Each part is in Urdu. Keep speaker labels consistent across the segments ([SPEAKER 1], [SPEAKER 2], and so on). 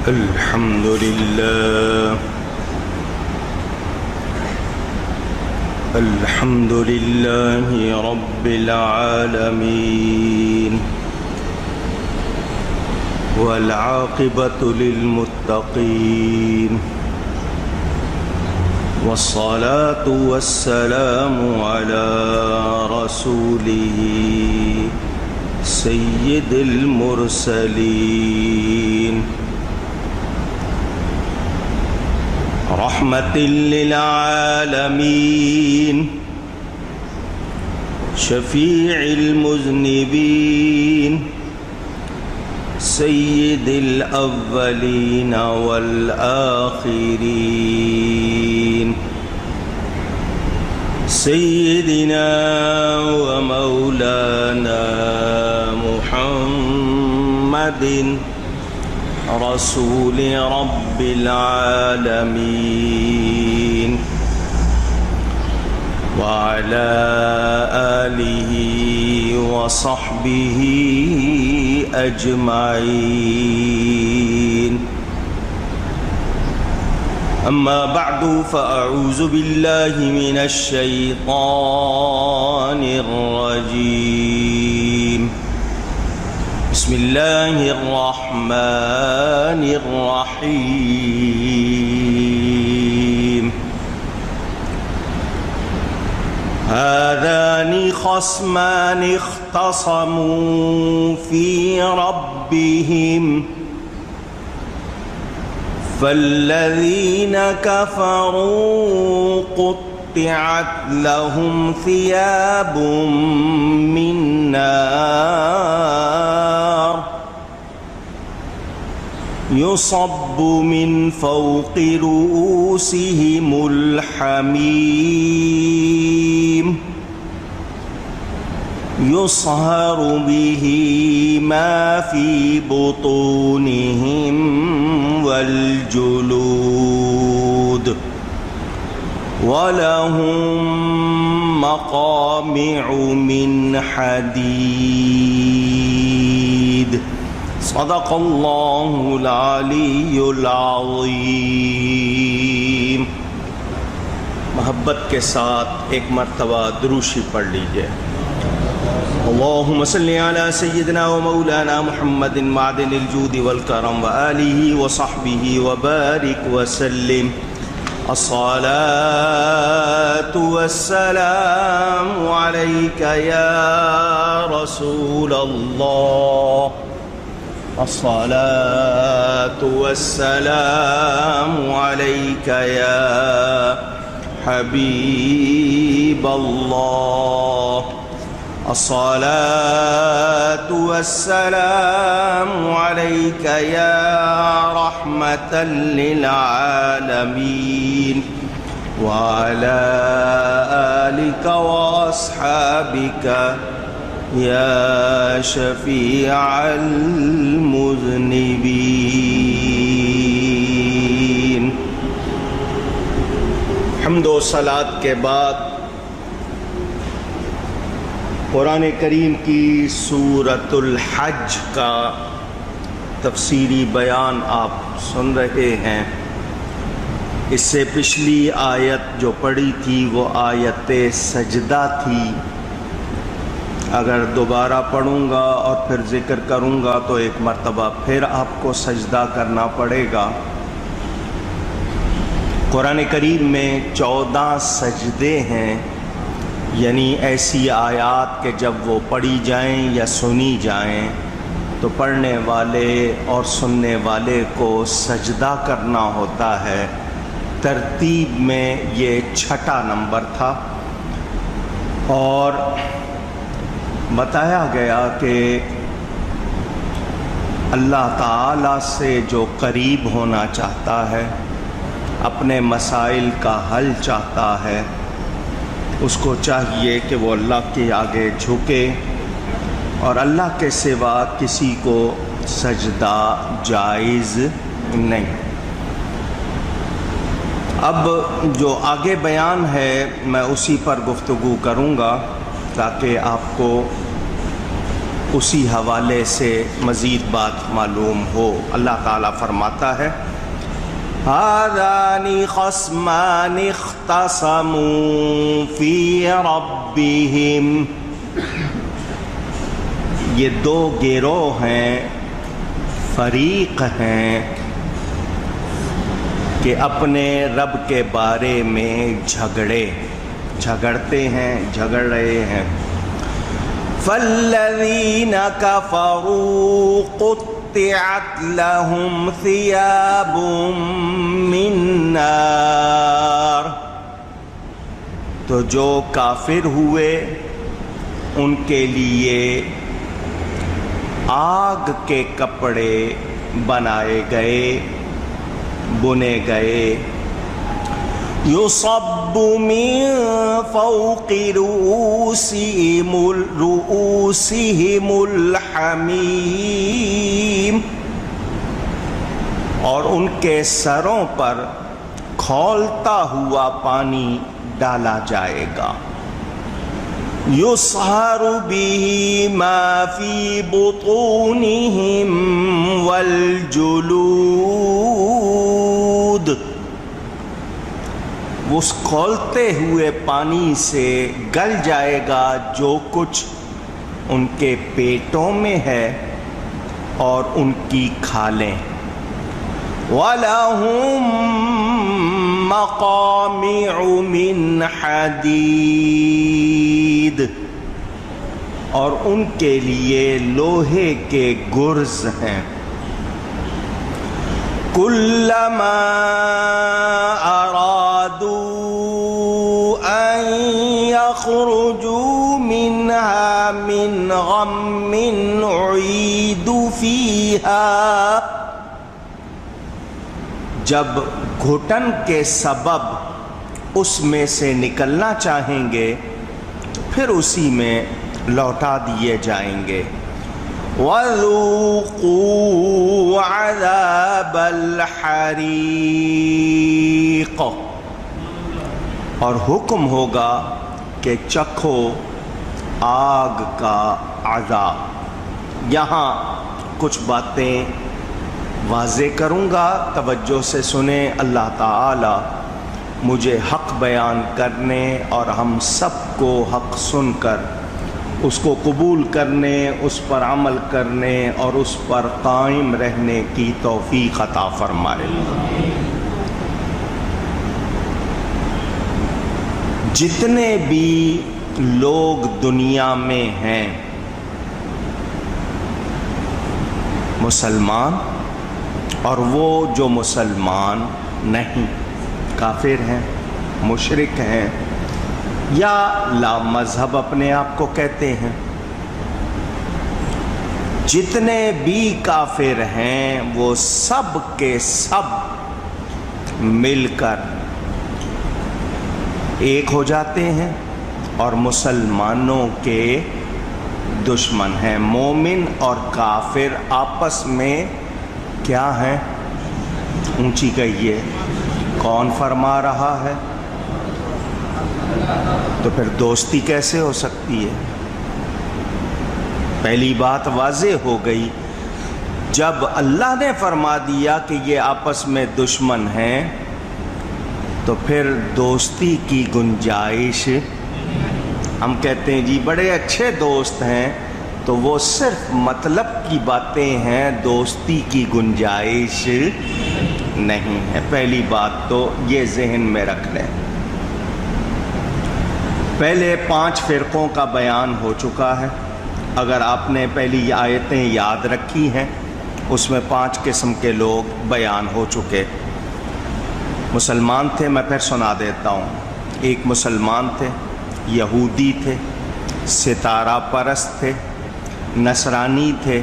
[SPEAKER 1] الحمد لله الحمد لله رب العالمين والعاقبة للمتقين والصلاة والسلام على رسوله سيد المرسلين رحمة للعالمين شفيع المذنبين سيد الأولين والآخرين سيدنا ومولانا محمد رسول رب العالمين وعلى آله وصحبه أجمعين أما بعد فأعوذ بالله من الشيطان الرجيم بسم الله الرحمن الرحيم هذان خصمان اختصموا في ربهم فالذين كفروا قطعت لهم ثياب من نار يصب من فوق رؤوسهم الحميم يصهر به ما في بطونهم والجلود ولهم مقامع من حديد صدق الله العلی العظیم. محبت کے ساتھ ایک مرتبہ دروشی پڑھ لیجئے. اللہم صلی علی سیدنا و مولانا محمد معدن الجود والکرم وآلہ وصحبہ وبارک وسلم. الصلاة والسلام علیک یا رسول اللہ. الصلاة والسلام عليك يا حبيب الله. الصلاة والسلام عليك يا رحمة للعالمين وعلى آلك وأصحابك یا شفیع المذنبین. حمد و صلاۃ کے بعد قرآن کریم کی سورۃ الحج کا تفصیلی بیان آپ سن رہے ہیں. اس سے پچھلی آیت جو پڑھی تھی وہ آیت سجدہ تھی. اگر دوبارہ پڑھوں گا اور پھر ذکر کروں گا تو ایک مرتبہ پھر آپ کو سجدہ کرنا پڑے گا. قرآن کریم میں 14 سجدے ہیں، یعنی ایسی آیات کہ جب وہ پڑھی جائیں یا سنی جائیں تو پڑھنے والے اور سننے والے کو سجدہ کرنا ہوتا ہے. ترتیب میں یہ 6واں نمبر تھا اور بتایا گیا کہ اللہ تعالیٰ سے جو قریب ہونا چاہتا ہے، اپنے مسائل کا حل چاہتا ہے، اس کو چاہیے کہ وہ اللہ کے آگے جھکے اور اللہ کے سوا کسی کو سجدہ جائز نہیں. اب جو آگے بیان ہے میں اسی پر گفتگو کروں گا تاکہ آپ کو اسی حوالے سے مزید بات معلوم ہو، اللہ تعالیٰ فرماتا ہے هذان خصمان اختصموا فی ربہم، یہ دو گروہ ہیں، فریق ہیں کہ اپنے رب کے بارے میں جھگڑتے ہیں، جھگڑ رہے ہیں۔ فالذین کفروا قطعت لهم ثیاب من نار، تو جو کافر ہوئے ان کے لیے آگ کے کپڑے بنائے گئے، بنے گئے۔ یصب من فوق رؤوسہم الحمیم، اور ان کے سروں پر کھولتا ہوا پانی ڈالا جائے گا۔ یصہر بہ ما فی بطونہم والجلود، اس کھولتے ہوئے پانی سے گل جائے گا جو کچھ ان کے پیٹوں میں ہے اور ان کی کھالیں۔ وَلَهُم مَّقَامِعُ مِنْ حَدِيدٍ، اور ان کے لیے لوہے کے گرز ہیں۔ کلما ارادوا ان یخرجوا منها من غم اعیدوا فیہا، جب گھٹن کے سبب اس میں سے نکلنا چاہیں گے تو پھر اسی میں لوٹا دیے جائیں گے۔ وَذُوقُوا عَذَابَ الْحَرِيقِ، اور حکم ہوگا کہ چکھو آگ کا عذاب۔ یہاں کچھ باتیں واضح کروں گا، توجہ سے سنیں۔ اللہ تعالی مجھے حق بیان کرنے اور ہم سب کو حق سن کر اس کو قبول کرنے، اس پر عمل کرنے اور اس پر قائم رہنے کی توفیق عطا فرمائے۔ جتنے بھی لوگ دنیا میں ہیں، مسلمان اور وہ جو مسلمان نہیں، کافر ہیں، مشرک ہیں یا لا مذہب اپنے آپ کو کہتے ہیں، جتنے بھی کافر ہیں وہ سب کے سب مل کر ایک ہو جاتے ہیں اور مسلمانوں کے دشمن ہیں۔ مومن اور کافر آپس میں کیا ہیں؟ اونچی کہیے، کون فرما رہا ہے؟ تو پھر دوستی کیسے ہو سکتی ہے؟ پہلی بات واضح ہو گئی، جب اللہ نے فرما دیا کہ یہ آپس میں دشمن ہیں تو پھر دوستی کی گنجائش، ہم کہتے ہیں جی بڑے اچھے دوست ہیں، تو وہ صرف مطلب کی باتیں ہیں، دوستی کی گنجائش نہیں ہے۔ پہلی بات تو یہ ذہن میں رکھ لیں۔ پہلے 5 فرقوں کا بیان ہو چکا ہے، اگر آپ نے پہلی آیتیں یاد رکھی ہیں اس میں 5 قسم کے لوگ بیان ہو چکے۔ مسلمان تھے، میں پھر سنا دیتا ہوں۔ ایک مسلمان تھے، یہودی تھے، ستارہ پرست تھے، نصرانی تھے،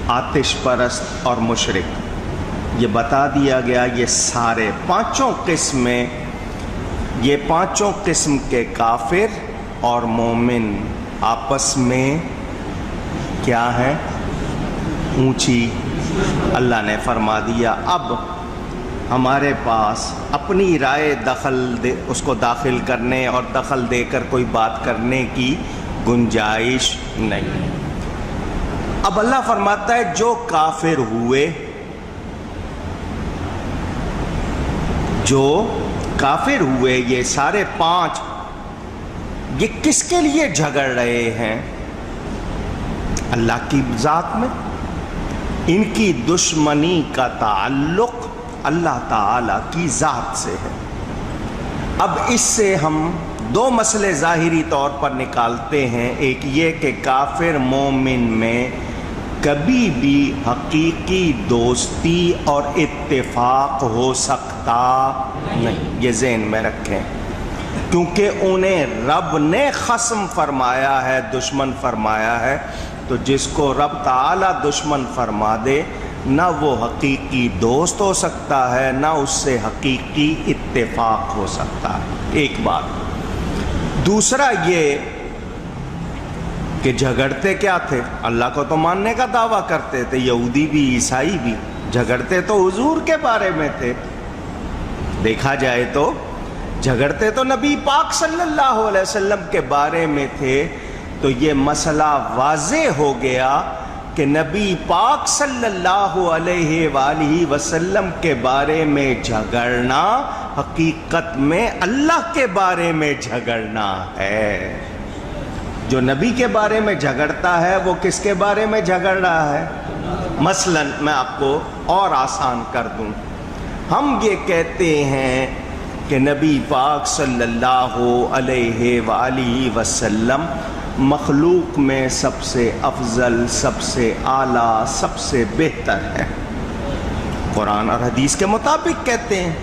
[SPEAKER 1] آتش پرست اور مشرک۔ یہ بتا دیا گیا یہ سارے 5 قسمیں، یہ 5 قسم کے کافر اور مومن آپس میں کیا ہیں؟ اونچی، اللہ نے فرما دیا۔ اب ہمارے پاس اپنی رائے اس کو داخل کرنے اور دخل دے کر کوئی بات کرنے کی گنجائش نہیں۔ اب اللہ فرماتا ہے جو کافر ہوئے، جو کافر ہوئے، یہ سارے 5، یہ کس کے لیے جھگڑ رہے ہیں؟ اللہ کی ذات میں۔ ان کی دشمنی کا تعلق اللہ تعالی کی ذات سے ہے۔ اب اس سے ہم 2 مسئلے ظاہری طور پر نکالتے ہیں۔ ایک یہ کہ کافر مومن میں کبھی بھی حقیقی دوستی اور اتفاق ہو سکتا نہیں، یہ ذہن میں رکھیں، کیونکہ انہیں رب نے خصم فرمایا ہے، دشمن فرمایا ہے۔ تو جس کو رب تعالی دشمن فرما دے، نہ وہ حقیقی دوست ہو سکتا ہے، نہ اس سے حقیقی اتفاق ہو سکتا ہے۔ ایک بات۔ دوسرا یہ کہ جھگڑتے کیا تھے؟ اللہ کو تو ماننے کا دعویٰ کرتے تھے، یہودی بھی عیسائی بھی، جھگڑتے تو حضور کے بارے میں تھے۔ دیکھا جائے تو جھگڑتے تو نبی پاک صلی اللہ علیہ وسلم کے بارے میں تھے۔ تو یہ مسئلہ واضح ہو گیا کہ نبی پاک صلی اللہ علیہ وآلہ وسلم کے بارے میں جھگڑنا حقیقت میں اللہ کے بارے میں جھگڑنا ہے۔ جو نبی کے بارے میں جھگڑتا ہے وہ کس کے بارے میں جھگڑ رہا ہے؟ مثلا میں آپ کو اور آسان کر دوں، ہم یہ کہتے ہیں کہ نبی پاک صلی اللہ علیہ وآلہ وسلم مخلوق میں سب سے افضل، سب سے اعلیٰ، سب سے بہتر ہے، قرآن اور حدیث کے مطابق کہتے ہیں۔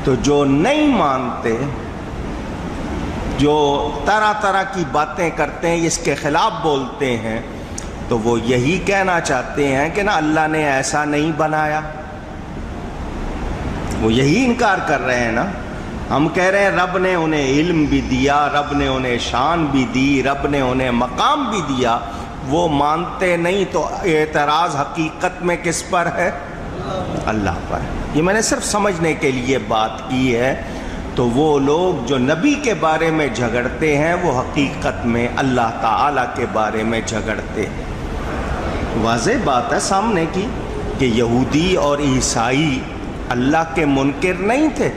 [SPEAKER 1] تو جو نہیں مانتے، جو طرح طرح کی باتیں کرتے ہیں، اس کے خلاف بولتے ہیں، تو وہ یہی کہنا چاہتے ہیں کہ نا اللہ نے ایسا نہیں بنایا، وہ یہی انکار کر رہے ہیں نا۔ ہم کہہ رہے ہیں رب نے انہیں علم بھی دیا، رب نے انہیں شان بھی دی، رب نے انہیں مقام بھی دیا، وہ مانتے نہیں، تو اعتراض حقیقت میں کس پر ہے؟ اللہ پر۔ یہ میں نے صرف سمجھنے کے لیے بات کی ہے۔ تو وہ لوگ جو نبی کے بارے میں جھگڑتے ہیں وہ حقیقت میں اللہ تعالیٰ کے بارے میں جھگڑتے ہیں۔ واضح بات ہے سامنے کی کہ یہودی اور عیسائی اللہ کے منکر نہیں تھے،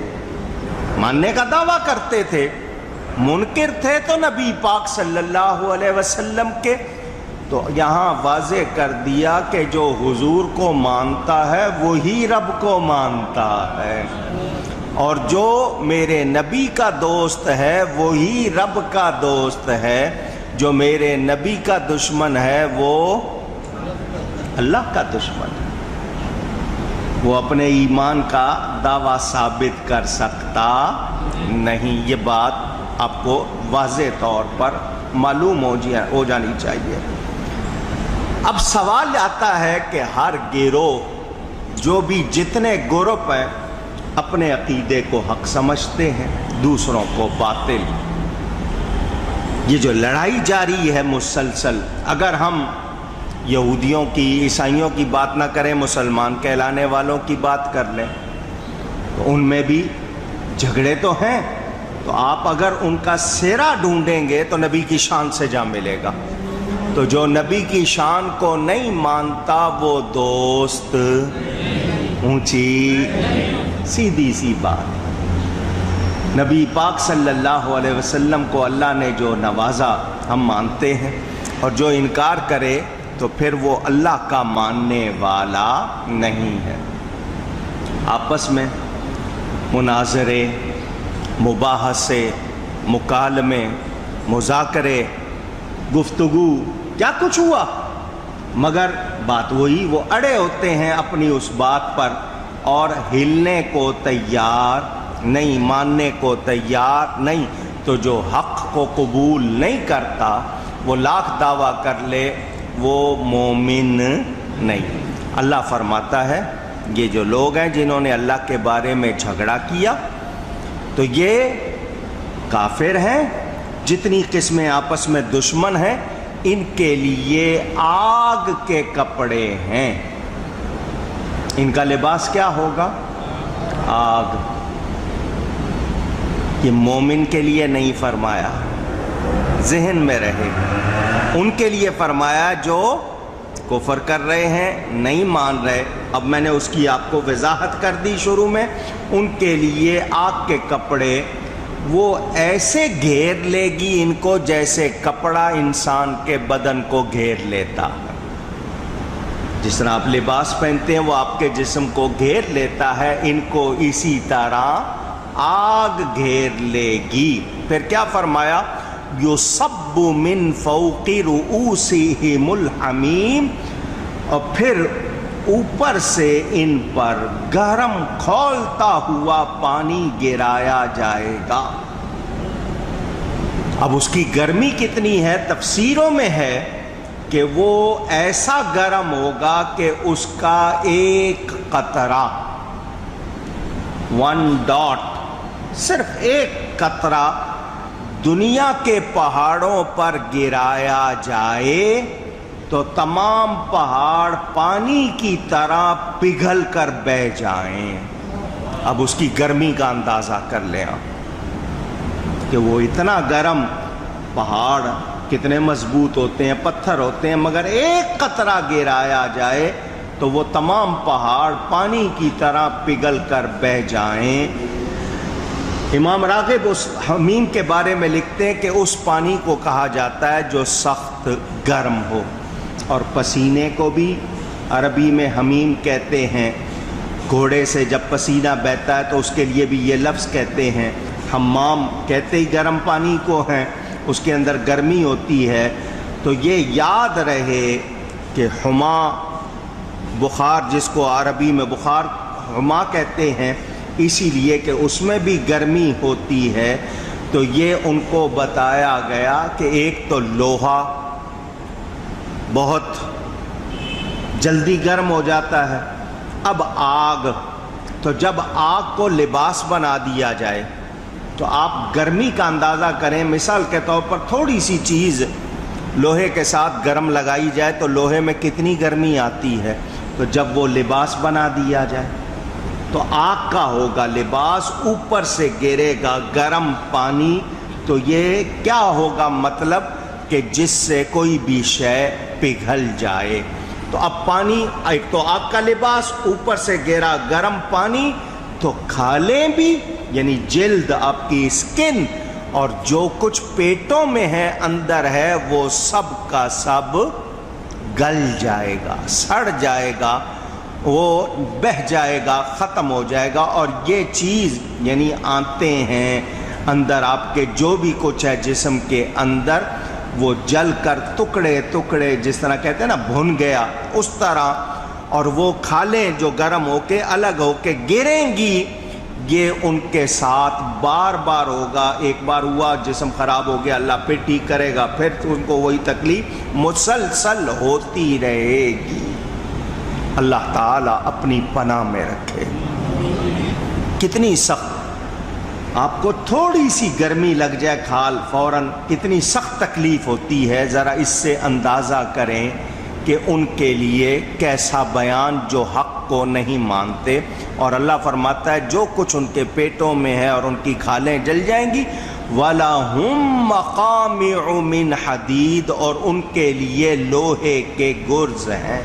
[SPEAKER 1] ماننے کا دعویٰ کرتے تھے، منکر تھے تو نبی پاک صلی اللہ علیہ وسلم کے۔ تو یہاں واضح کر دیا کہ جو حضور کو مانتا ہے وہی رب کو مانتا ہے، اور جو میرے نبی کا دوست ہے وہی رب کا دوست ہے، جو میرے نبی کا دشمن ہے وہ اللہ کا دشمن ہے۔ وہ اپنے ایمان کا دعویٰ ثابت کر سکتا نہیں۔ یہ بات آپ کو واضح طور پر معلوم ہو جانی چاہیے۔ اب سوال آتا ہے کہ ہر گروہ، جو بھی جتنے گروپ ہیں، اپنے عقیدے کو حق سمجھتے ہیں، دوسروں کو باطل۔ یہ جو لڑائی جاری ہے مسلسل، اگر ہم یہودیوں کی، عیسائیوں کی بات نہ کریں، مسلمان کہلانے والوں کی بات کر لیں، تو ان میں بھی جھگڑے تو ہیں۔ تو آپ اگر ان کا سہرا ڈھونڈیں گے تو نبی کی شان سے جا ملے گا۔ تو جو نبی کی شان کو نہیں مانتا وہ دوست اونچی، سیدھی سی بات۔ نبی پاک صلی اللہ علیہ وسلم کو اللہ نے جو نوازا ہم مانتے ہیں، اور جو انکار کرے تو پھر وہ اللہ کا ماننے والا نہیں ہے۔ آپس میں مناظرے، مباحثے، مکالمے، مذاکرے، گفتگو، کیا کچھ ہوا، مگر بات وہی، وہ اڑے ہوتے ہیں اپنی اس بات پر، اور ہلنے کو تیار نہیں، ماننے کو تیار نہیں۔ تو جو حق کو قبول نہیں کرتا، وہ لاکھ دعویٰ کر لے، وہ مومن نہیں۔ اللہ فرماتا ہے یہ جو لوگ ہیں جنہوں نے اللہ کے بارے میں جھگڑا کیا، تو یہ کافر ہیں، جتنی قسمیں آپس میں دشمن ہیں، ان کے لیے آگ کے کپڑے ہیں۔ ان کا لباس کیا ہوگا؟ آگ۔ یہ مومن کے لیے نہیں فرمایا، ذہن میں رہے، ان کے لیے فرمایا جو کفر کر رہے ہیں، نہیں مان رہے، اب میں نے اس کی آپ کو وضاحت کر دی شروع میں، ان کے لیے آگ کے کپڑے وہ ایسے گھیر لے گی ان کو جیسے کپڑا انسان کے بدن کو گھیر لیتا ہے۔ جس طرح آپ لباس پہنتے ہیں وہ آپ کے جسم کو گھیر لیتا ہے، ان کو اسی طرح آگ گھیر لے گی۔ پھر کیا فرمایا؟ یُصَبُّ مِن فَوْقِ رُؤُوسِهِمُ الْحَمِیمُ، اور پھر اوپر سے ان پر گرم کھولتا ہوا پانی گرایا جائے گا۔ اب اس کی گرمی کتنی ہے؟ تفسیروں میں ہے کہ وہ ایسا گرم ہوگا کہ اس کا ایک قطرہ، 1 ڈاٹ، صرف ایک قطرہ دنیا کے پہاڑوں پر گرایا جائے تو تمام پہاڑ پانی کی طرح پگھل کر بہہ جائیں۔ اب اس کی گرمی کا اندازہ کر لیں آپ کہ وہ اتنا گرم، پہاڑ کتنے مضبوط ہوتے ہیں، پتھر ہوتے ہیں، مگر ایک قطرہ گرایا جائے تو وہ تمام پہاڑ پانی کی طرح پگھل کر بہہ جائیں۔ امام راغب اس حمیم کے بارے میں لکھتے ہیں کہ اس پانی کو کہا جاتا ہے جو سخت گرم ہو، اور پسینے کو بھی عربی میں حمیم کہتے ہیں۔ گھوڑے سے جب پسینہ بہتا ہے تو اس کے لیے بھی یہ لفظ کہتے ہیں۔ حمام کہتے ہی گرم پانی کو ہیں، اس کے اندر گرمی ہوتی ہے۔ تو یہ یاد رہے کہ حما، بخار جس کو عربی میں بخار حما کہتے ہیں، اسی لیے کہ اس میں بھی گرمی ہوتی ہے۔ تو یہ ان کو بتایا گیا کہ ایک تو لوہا بہت جلدی گرم ہو جاتا ہے، اب آگ، تو جب آگ کو لباس بنا دیا جائے تو آپ گرمی کا اندازہ کریں۔ مثال کے طور پر تھوڑی سی چیز لوہے کے ساتھ گرم لگائی جائے تو لوہے میں کتنی گرمی آتی ہے، تو جب وہ لباس بنا دیا جائے تو آگ کا ہوگا لباس، اوپر سے گرے گا گرم پانی، تو یہ کیا ہوگا؟ مطلب کہ جس سے کوئی بھی شے پگھل جائے۔ تو اب پانی، ایک تو آگ کا لباس، اوپر سے گرا گرم پانی، تو کھالیں بھی، یعنی جلد، آپ کی اسکن، اور جو کچھ پیٹوں میں ہے، اندر ہے، وہ سب کا سب گل جائے گا، سڑ جائے گا، وہ بہہ جائے گا، ختم ہو جائے گا۔ اور یہ چیز یعنی آتے ہیں اندر آپ کے جو بھی کچھ ہے جسم کے اندر، وہ جل کر ٹکڑے ٹکڑے، جس طرح کہتے ہیں نا بھن گیا، اس طرح، اور وہ کھالیں جو گرم ہو کے الگ ہو کے گریں گی۔ یہ ان کے ساتھ بار بار ہوگا۔ ایک بار ہوا، جسم خراب ہو گیا، اللہ پھر ٹھیک کرے گا، پھر ان کو وہی تکلیف مسلسل ہوتی رہے گی۔ اللہ تعالیٰ اپنی پناہ میں رکھے۔ کتنی سخت، آپ کو تھوڑی سی گرمی لگ جائے کھال فوراً کتنی سخت تکلیف ہوتی ہے، ذرا اس سے اندازہ کریں کہ ان کے لیے کیسا بیان جو حق کو نہیں مانتے۔ اور اللہ فرماتا ہے جو کچھ ان کے پیٹوں میں ہے اور ان کی کھالیں جل جائیں گی، وَلَهُم مَّقَامِعُ مِنْ حَدِيدٍ، اور ان کے لیے لوہے کے گرز ہیں۔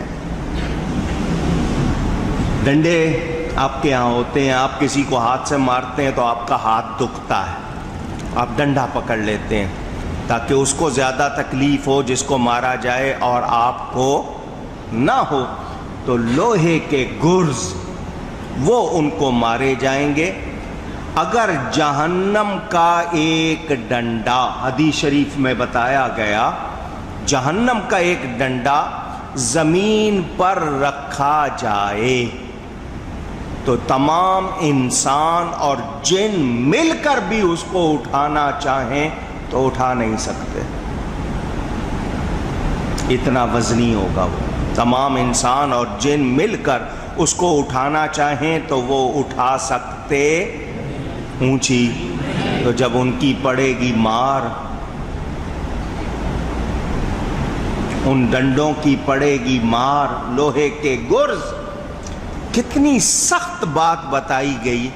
[SPEAKER 1] ڈنڈے آپ کے ہاں ہوتے ہیں، آپ کسی کو ہاتھ سے مارتے ہیں تو آپ کا ہاتھ دکھتا ہے، آپ ڈنڈا پکڑ لیتے ہیں تاکہ اس کو زیادہ تکلیف ہو جس کو مارا جائے اور آپ کو نہ ہو۔ تو لوہے کے گرز وہ ان کو مارے جائیں گے۔ اگر جہنم کا ایک ڈنڈا، حدیث شریف میں بتایا گیا، جہنم کا ایک ڈنڈا زمین پر رکھا جائے تو تمام انسان اور جن مل کر بھی اس کو اٹھانا چاہیں تو اٹھا نہیں سکتے، اتنا وزنی ہوگا وہ۔ تمام انسان اور جن مل کر اس کو اٹھانا چاہیں تو وہ اٹھا سکتے اونچی، تو جب ان کی پڑے گی مار، ان ڈنڈوں کی پڑے گی مار، لوہے کے گرز، کتنی سخت بات بتائی گئی۔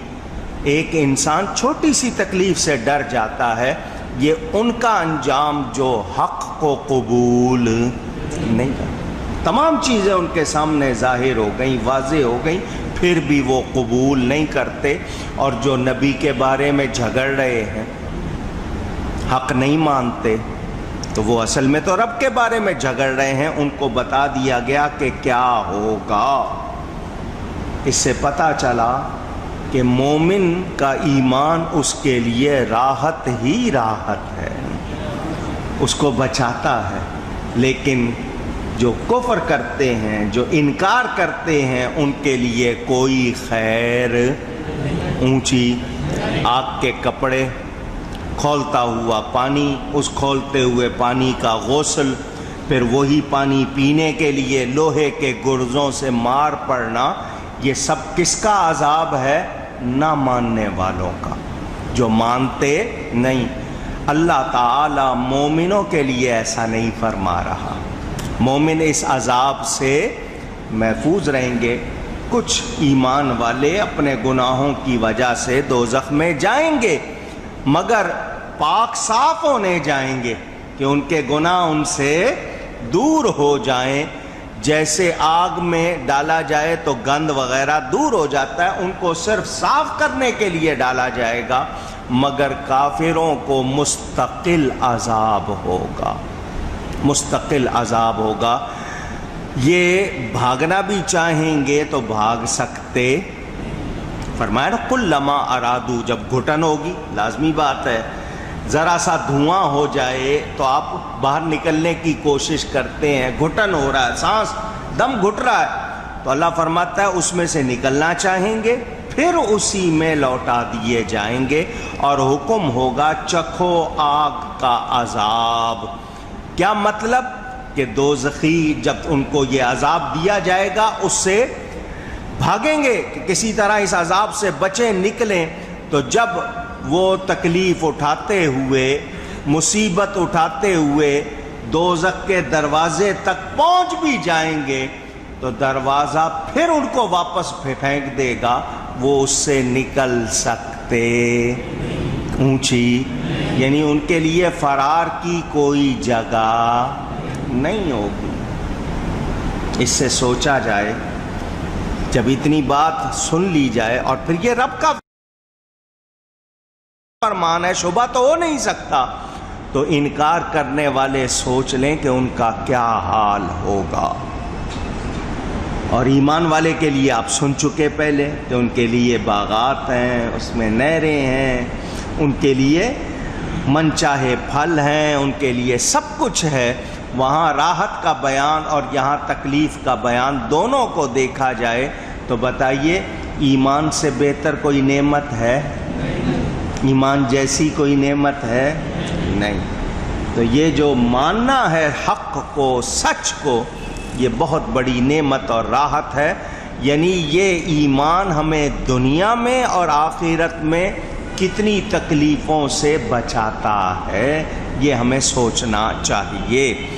[SPEAKER 1] ایک انسان چھوٹی سی تکلیف سے ڈر جاتا ہے، یہ ان کا انجام جو حق کو قبول نہیں کرتا۔ تمام چیزیں ان کے سامنے ظاہر ہو گئیں، واضح ہو گئیں، پھر بھی وہ قبول نہیں کرتے، اور جو نبی کے بارے میں جھگڑ رہے ہیں، حق نہیں مانتے، تو وہ اصل میں تو رب کے بارے میں جھگڑ رہے ہیں۔ ان کو بتا دیا گیا کہ کیا ہوگا۔ اس سے پتہ چلا کہ مومن کا ایمان اس کے لیے راحت ہی راحت ہے، اس کو بچاتا ہے، لیکن جو کفر کرتے ہیں، جو انکار کرتے ہیں، ان کے لیے کوئی خیر۔ اونچی آگ کے کپڑے، کھولتا ہوا پانی، اس کھولتے ہوئے پانی کا غسل، پھر وہی پانی پینے کے لیے لوہے کے گرزوں سے مار پڑنا، یہ سب کس کا عذاب ہے؟ نہ ماننے والوں کا، جو مانتے نہیں۔ اللہ تعالی مومنوں کے لیے ایسا نہیں فرما رہا۔ مومن اس عذاب سے محفوظ رہیں گے۔ کچھ ایمان والے اپنے گناہوں کی وجہ سے دوزخ میں جائیں گے، مگر پاک صاف ہونے جائیں گے کہ ان کے گناہ ان سے دور ہو جائیں۔ جیسے آگ میں ڈالا جائے تو گند وغیرہ دور ہو جاتا ہے، ان کو صرف صاف کرنے کے لیے ڈالا جائے گا، مگر کافروں کو مستقل عذاب ہوگا، مستقل عذاب ہوگا۔ یہ بھاگنا بھی چاہیں گے تو بھاگ سکتے، فرمایا نا کلما ارادو، جب گھٹن ہوگی، لازمی بات ہے، ذرا سا دھواں ہو جائے تو آپ باہر نکلنے کی کوشش کرتے ہیں، گھٹن ہو رہا ہے، سانس دم گھٹ رہا ہے، تو اللہ فرماتا ہے اس میں سے نکلنا چاہیں گے، پھر اسی میں لوٹا دیے جائیں گے، اور حکم ہوگا چکھو آگ کا عذاب۔ کیا مطلب؟ کہ دوزخی جب ان کو یہ عذاب دیا جائے گا اس سے بھاگیں گے کہ کسی طرح اس عذاب سے بچیں، نکلیں، تو جب وہ تکلیف اٹھاتے ہوئے، مصیبت اٹھاتے ہوئے دوزخ کے دروازے تک پہنچ بھی جائیں گے تو دروازہ پھر ان کو واپس پھینک دے گا، وہ اس سے نکل سکتے۔ اونچی یعنی ان کے لیے فرار کی کوئی جگہ نہیں ہوگی۔ اس سے سوچا جائے، جب اتنی بات سن لی جائے، اور پھر یہ رب کا فرمان ہے، شبہ تو ہو نہیں سکتا، تو انکار کرنے والے سوچ لیں کہ ان کا کیا حال ہوگا۔ اور ایمان والے کے لیے آپ سن چکے پہلے کہ ان کے لیے باغات ہیں، اس میں نہریں ہیں، ان کے لیے من چاہے پھل ہیں، ان کے لیے سب کچھ ہے۔ وہاں راحت کا بیان اور یہاں تکلیف کا بیان، دونوں کو دیکھا جائے تو بتائیے ایمان سے بہتر کوئی نعمت ہے؟ ایمان جیسی کوئی نعمت ہے؟ نہیں۔ تو یہ جو ماننا ہے حق کو، سچ کو، یہ بہت بڑی نعمت اور راحت ہے۔ یعنی یہ ایمان ہمیں دنیا میں اور آخرت میں کتنی تکلیفوں سے بچاتا ہے، یہ ہمیں سوچنا چاہیے۔